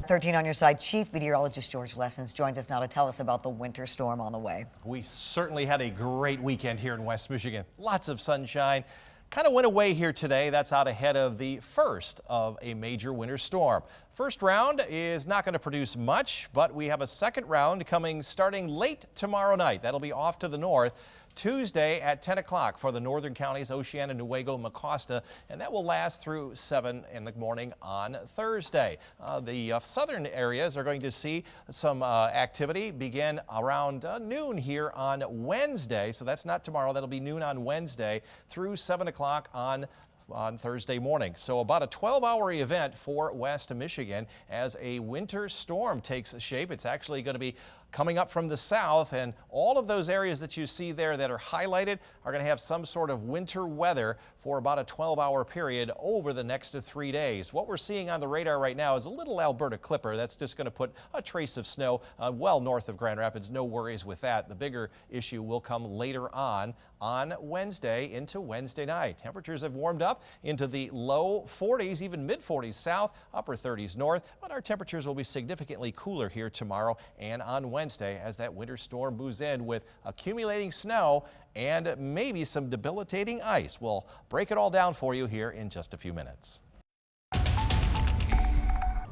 13 on your side, Chief Meteorologist George Lessons joins us now to tell us about the winter storm on the way. We certainly had a great weekend here in West Michigan. Lots of sunshine. Kind of went away here today. That's out ahead of the first of a major winter storm. First round is not going to produce much, but we have a second round coming starting late tomorrow night. That'll be off to the north. Tuesday at 10 o'clock for the northern counties, Oceana, Newaygo, Mecosta, and that will last through 7 in the morning on Thursday. The southern areas are going to see some activity begin around noon here on Wednesday. So that's not tomorrow. That'll be noon on Wednesday through 7 o'clock on Thursday morning. So about a 12-hour event for West Michigan as a winter storm takes shape. It's actually going to be coming up from the south, and all of those areas that you see there that are highlighted are going to have some sort of winter weather for about a 12-hour period over the next 3 days. What we're seeing on the radar right now is a little Alberta clipper that's just going to put a trace of snow well north of Grand Rapids. No worries with that. The bigger issue will come later on Wednesday into Wednesday night. Temperatures have warmed up into the low 40s, even mid 40s south, upper 30s north, but our temperatures will be significantly cooler here tomorrow and on Wednesday as that winter storm moves in with accumulating snow and maybe some debilitating ice. We'll break it all down for you here in just a few minutes.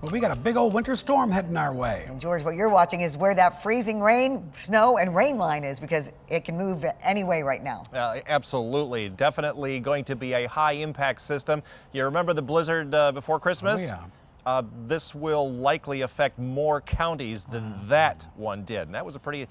Well, we got a big old winter storm heading our way. And George, what you're watching is where that freezing rain, snow, and rain line is, because it can move any way right now. Absolutely. Definitely going to be a high impact system. You remember the blizzard before Christmas? Oh, yeah. This will likely affect more counties than that one did. And that was a pretty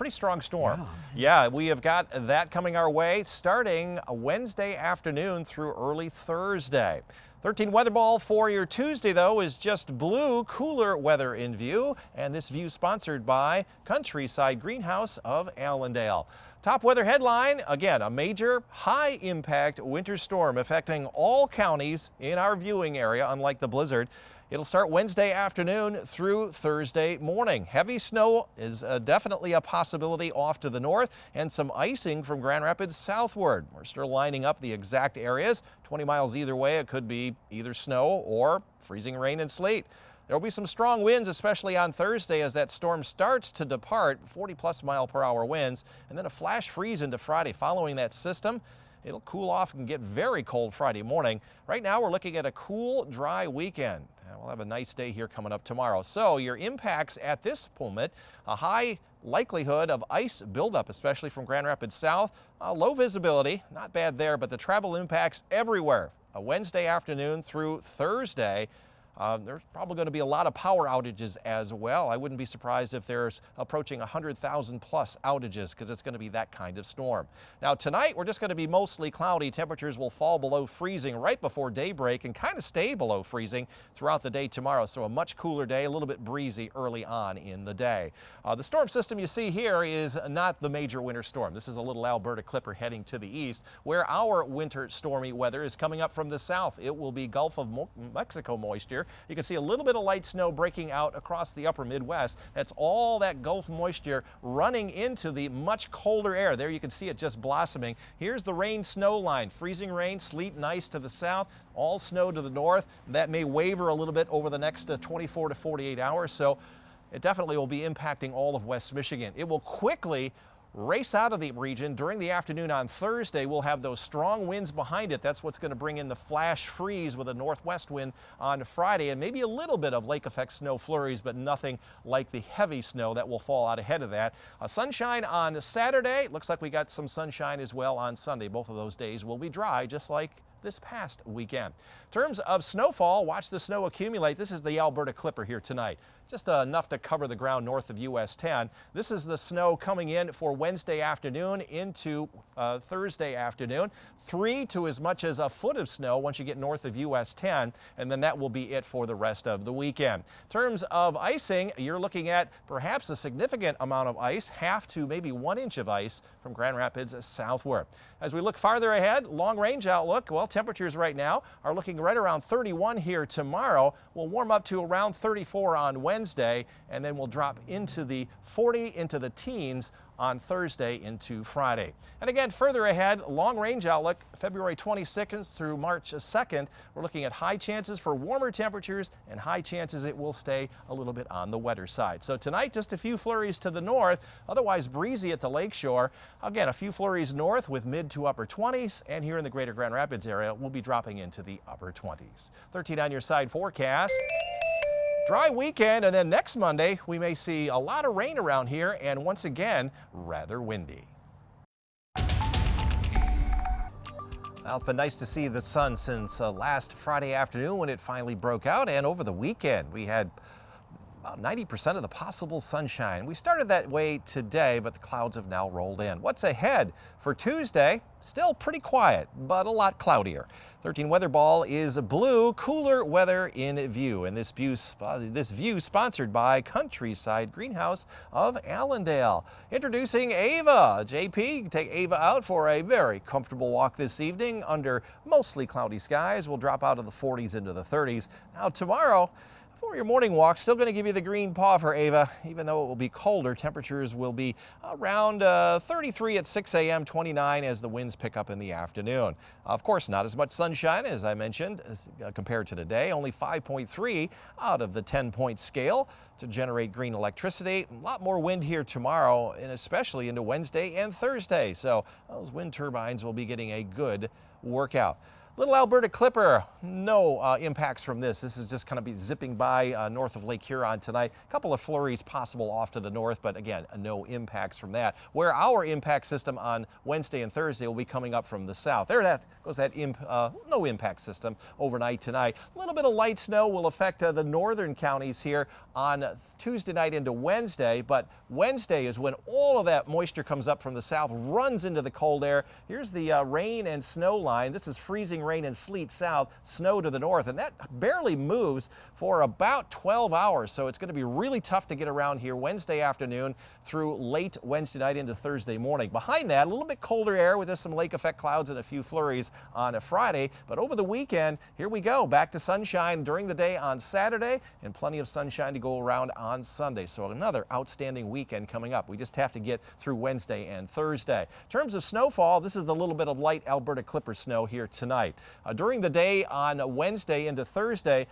strong storm. Yeah, we have got that coming our way starting Wednesday afternoon through early Thursday. 13 weather ball for your Tuesday, though, is just blue, cooler weather in view. And this view sponsored by Countryside Greenhouse of Allendale. Top weather headline, again, a major high impact winter storm affecting all counties in our viewing area, unlike the blizzard. It'll start Wednesday afternoon through Thursday morning. Heavy snow is definitely a possibility off to the north, and some icing from Grand Rapids southward. We're still lining up the exact areas. 20 miles either way, it could be either snow or freezing rain and sleet. There will be some strong winds, especially on Thursday as that storm starts to depart, 40+ mile-per-hour winds, and then a flash freeze into Friday following that system. It'll cool off and get very cold Friday morning. Right now, we're looking at a cool, dry weekend. We'll have a nice day here coming up tomorrow. So your impacts at this moment, a high likelihood of ice buildup, especially from Grand Rapids south. Low visibility, not bad there, but the travel impacts everywhere. A Wednesday afternoon through Thursday. There's probably going to be a lot of power outages as well. I wouldn't be surprised if there's approaching 100,000 plus outages because it's going to be that kind of storm. Now tonight we're just going to be mostly cloudy. Temperatures will fall below freezing right before daybreak and kind of stay below freezing throughout the day tomorrow. So a much cooler day, a little bit breezy early on in the day. The storm system you see here is not the major winter storm. This is a little Alberta clipper heading to the east, where our winter stormy weather is coming up from the south. It will be Gulf of Mexico moisture. You can see a little bit of light snow breaking out across the upper Midwest. That's all that Gulf moisture running into the much colder air. There you can see it just blossoming. Here's the rain-snow line. Freezing rain, sleet and ice to the south, all snow to the north. That may waver a little bit over the next 24 to 48 hours. So it definitely will be impacting all of West Michigan. It will quickly race out of the region during the afternoon on Thursday. We'll have those strong winds behind it. That's what's going to bring in the flash freeze with a northwest wind on Friday, and maybe a little bit of lake effect snow flurries, but nothing like the heavy snow that will fall out ahead of that. Sunshine on Saturday. Looks like we got some sunshine as well on Sunday. Both of those days will be dry, just like this past weekend. In terms of snowfall, watch the snow accumulate. This is the Alberta clipper here tonight. Just enough to cover the ground north of US 10. This is the snow coming in for Wednesday afternoon into Thursday afternoon. 3 to as much as a foot of snow once you get north of US 10, and then that will be it for the rest of the weekend. In terms of icing, you're looking at perhaps a significant amount of ice, half to maybe 1 inch of ice from Grand Rapids southward. As we look farther ahead, long range outlook, well, temperatures right now are looking right around 31 here tomorrow. We'll warm up to around 34 on Wednesday, and then we'll drop into the 40 into the teens on Thursday into Friday. And again, further ahead, long-range outlook, February 22nd through March 2nd, we're looking at high chances for warmer temperatures and high chances it will stay a little bit on the wetter side. So tonight, just a few flurries to the north, otherwise breezy at the lakeshore. Again, a few flurries north with mid to upper 20s, and here in the greater Grand Rapids area, we'll be dropping into the upper 20s. 13 on your side forecast. Dry weekend, and then next Monday, we may see a lot of rain around here, and once again, rather windy. Well, it's been nice to see the sun since last Friday afternoon when it finally broke out, and over the weekend, we had about 90% of the possible sunshine. We started that way today, but the clouds have now rolled in. What's ahead for Tuesday? Still pretty quiet, but a lot cloudier. 13 weather ball is blue, cooler weather in view. And this view sponsored by Countryside Greenhouse of Allendale. Introducing Ava. JP, you can take Ava out for a very comfortable walk this evening under mostly cloudy skies. We'll drop out of the 40s into the 30s. Now tomorrow, for your morning walk, still going to give you the green paw for Ava, even though it will be colder. Temperatures will be around 33 at 6 a.m., 29 as the winds pick up in the afternoon. Of course, not as much sunshine as I mentioned compared to today, only 5.3 out of the 10-point scale to generate green electricity. A lot more wind here tomorrow, and especially into Wednesday and Thursday. So those wind turbines will be getting a good workout. Little Alberta Clipper, no impacts from this. This is just kind of be zipping by north of Lake Huron tonight. A couple of flurries possible off to the north, but again, no impacts from that. Where our impact system on Wednesday and Thursday will be coming up from the south. There that goes that no impact system overnight tonight. A little bit of light snow will affect the northern counties here on Tuesday night into Wednesday, but Wednesday is when all of that moisture comes up from the south, runs into the cold air. Here's the rain and snow line. This is freezing rain and sleet south, snow to the north, and that barely moves for about 12 hours. So it's going to be really tough to get around here Wednesday afternoon through late Wednesday night into Thursday morning. Behind that, a little bit colder air with just some lake effect clouds and a few flurries on a Friday. But over the weekend, here we go. Back to sunshine during the day on Saturday and plenty of sunshine to go around on Sunday. So another outstanding weekend coming up. We just have to get through Wednesday and Thursday. In terms of snowfall, this is a little bit of light Alberta Clipper snow here tonight. During the day on Wednesday into Thursday,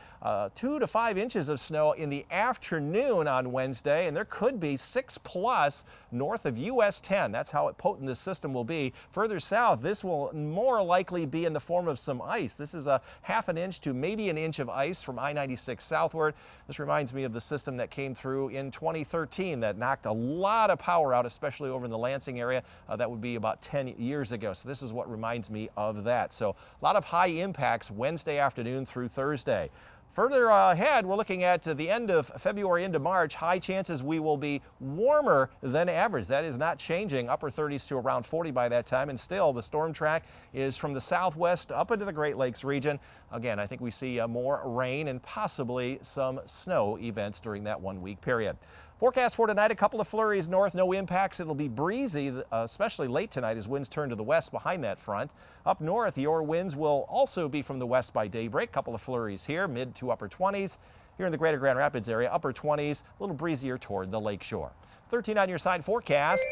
2 to 5 inches of snow in the afternoon on Wednesday, and there could be 6+ north of US 10. That's how potent this system will be. Further south, this will more likely be in the form of some ice. This is a ½ an inch to maybe an inch of ice from I-96 southward. This reminds me of the system that came through in 2013 that knocked a lot of power out, especially over in the Lansing area. That would be about 10 years ago. So this is what reminds me of that. So a lot of high impacts Wednesday afternoon through Thursday. Further ahead, we're looking at the end of February into March. High chances we will be warmer than average. That is not changing. Upper 30s to around 40 by that time. And still, the storm track is from the southwest up into the Great Lakes region. Again, I think we see more rain and possibly some snow events during that 1 week period. Forecast for tonight, a couple of flurries north, no impacts. It'll be breezy, especially late tonight as winds turn to the west behind that front. Up north, your winds will also be from the west by daybreak. Couple of flurries here, mid to upper 20s. Here in the greater Grand Rapids area, upper 20s, a little breezier toward the lakeshore. 13 on your side forecast.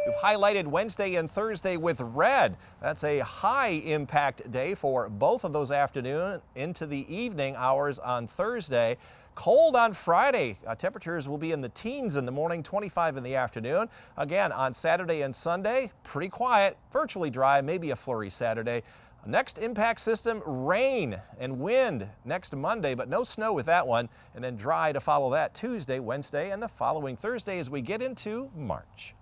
We've highlighted Wednesday and Thursday with red. That's a high impact day for both of those afternoon into the evening hours on Thursday. Cold on Friday. Temperatures will be in the teens in the morning, 25 in the afternoon. Again, on Saturday and Sunday, pretty quiet, virtually dry, maybe a flurry Saturday. Next impact system, rain and wind next Monday, but no snow with that one. And then dry to follow that Tuesday, Wednesday, and the following Thursday as we get into March.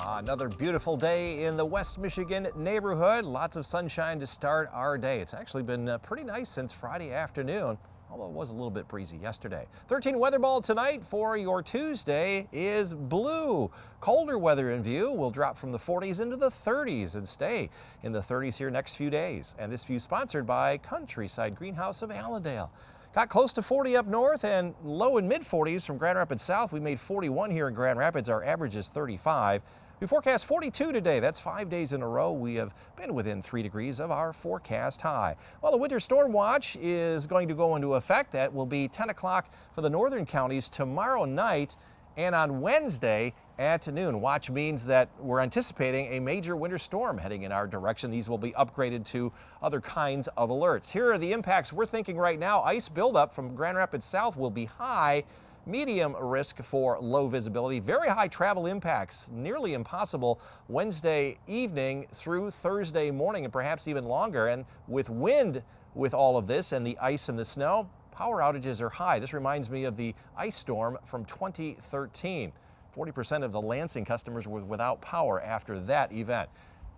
Another beautiful day in the West Michigan neighborhood. Lots of sunshine to start our day. It's actually been pretty nice since Friday afternoon, although it was a little bit breezy yesterday. 13 weather ball tonight for your Tuesday is blue. Colder weather in view. Will drop from the 40s into the 30s and stay in the 30s here next few days. And this view sponsored by Countryside Greenhouse of Allendale. Got close to 40 up north and low and mid 40s from Grand Rapids south. We made 41 here in Grand Rapids. Our average is 35. We forecast 42 today. That's 5 days in a row we have been within 3 degrees of our forecast high. Well, the winter storm watch is going to go into effect. That will be 10 o'clock for the northern counties tomorrow night and on Wednesday at noon. Watch means that we're anticipating a major winter storm heading in our direction. These will be upgraded to other kinds of alerts. Here are the impacts we're thinking right now. Ice buildup from Grand Rapids south will be high. Medium risk for low visibility. Very high travel impacts, nearly impossible Wednesday evening through Thursday morning and perhaps even longer. And with wind with all of this and the ice and the snow, power outages are high. This reminds me of the ice storm from 2013. 40% of the Lansing customers were without power after that event.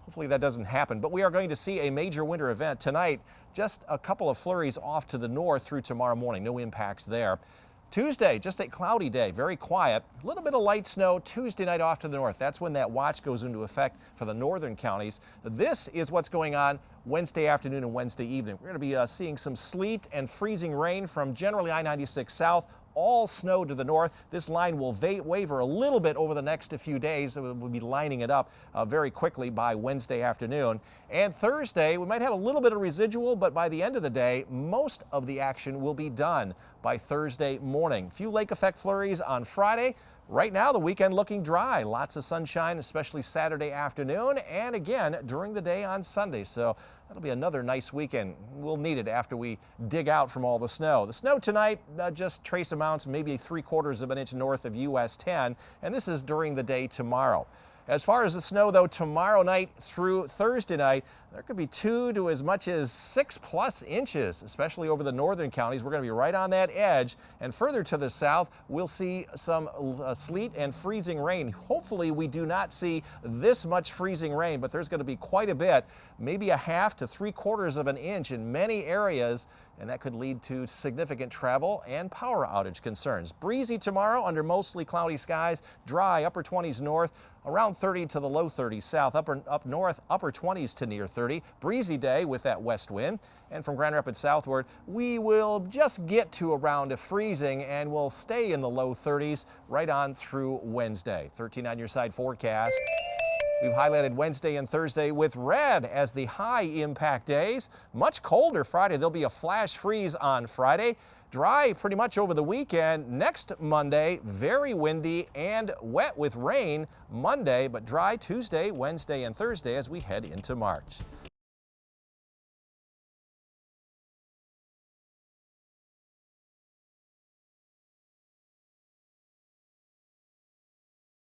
Hopefully that doesn't happen, but we are going to see a major winter event tonight. Just a couple of flurries off to the north through tomorrow morning. No impacts there. Tuesday, just a cloudy day, very quiet. A little bit of light snow Tuesday night off to the north. That's when that watch goes into effect for the northern counties. This is what's going on Wednesday afternoon and Wednesday evening. We're going to be seeing some sleet and freezing rain from generally I-96 south. All snow to the north. This line will waver a little bit over the next few days. We'll be lining it up very quickly by Wednesday afternoon. And Thursday, we might have a little bit of residual, but by the end of the day, most of the action will be done by Thursday morning. Few lake effect flurries on Friday. Right now, the weekend looking dry. Lots of sunshine, especially Saturday afternoon, and again during the day on Sunday. So that'll be another nice weekend. We'll need it after we dig out from all the snow. The snow tonight, just trace amounts, maybe 3/4 of an inch north of US 10, and this is during the day tomorrow. As far as the snow, though, tomorrow night through Thursday night, there could be 2 to as much as 6+ inches, especially over the northern counties. We're going to be right on that edge. And further to the south, we'll see some sleet and freezing rain. Hopefully, we do not see this much freezing rain, but there's going to be quite a bit, maybe a 1/2 to 3/4 of an inch in many areas, and that could lead to significant travel and power outage concerns. Breezy tomorrow under mostly cloudy skies, dry upper 20s north, around 30 to the low 30s south, up north, upper 20s to near 30. Breezy day with that west wind. And from Grand Rapids southward, we will just get to around freezing and we'll stay in the low 30s right on through Wednesday. 13 on your side forecast. We've highlighted Wednesday and Thursday with red as the high impact days. Much colder Friday. There'll be a flash freeze on Friday. Dry pretty much over the weekend. Next Monday, very windy and wet with rain Monday, but dry Tuesday, Wednesday, and Thursday as we head into March.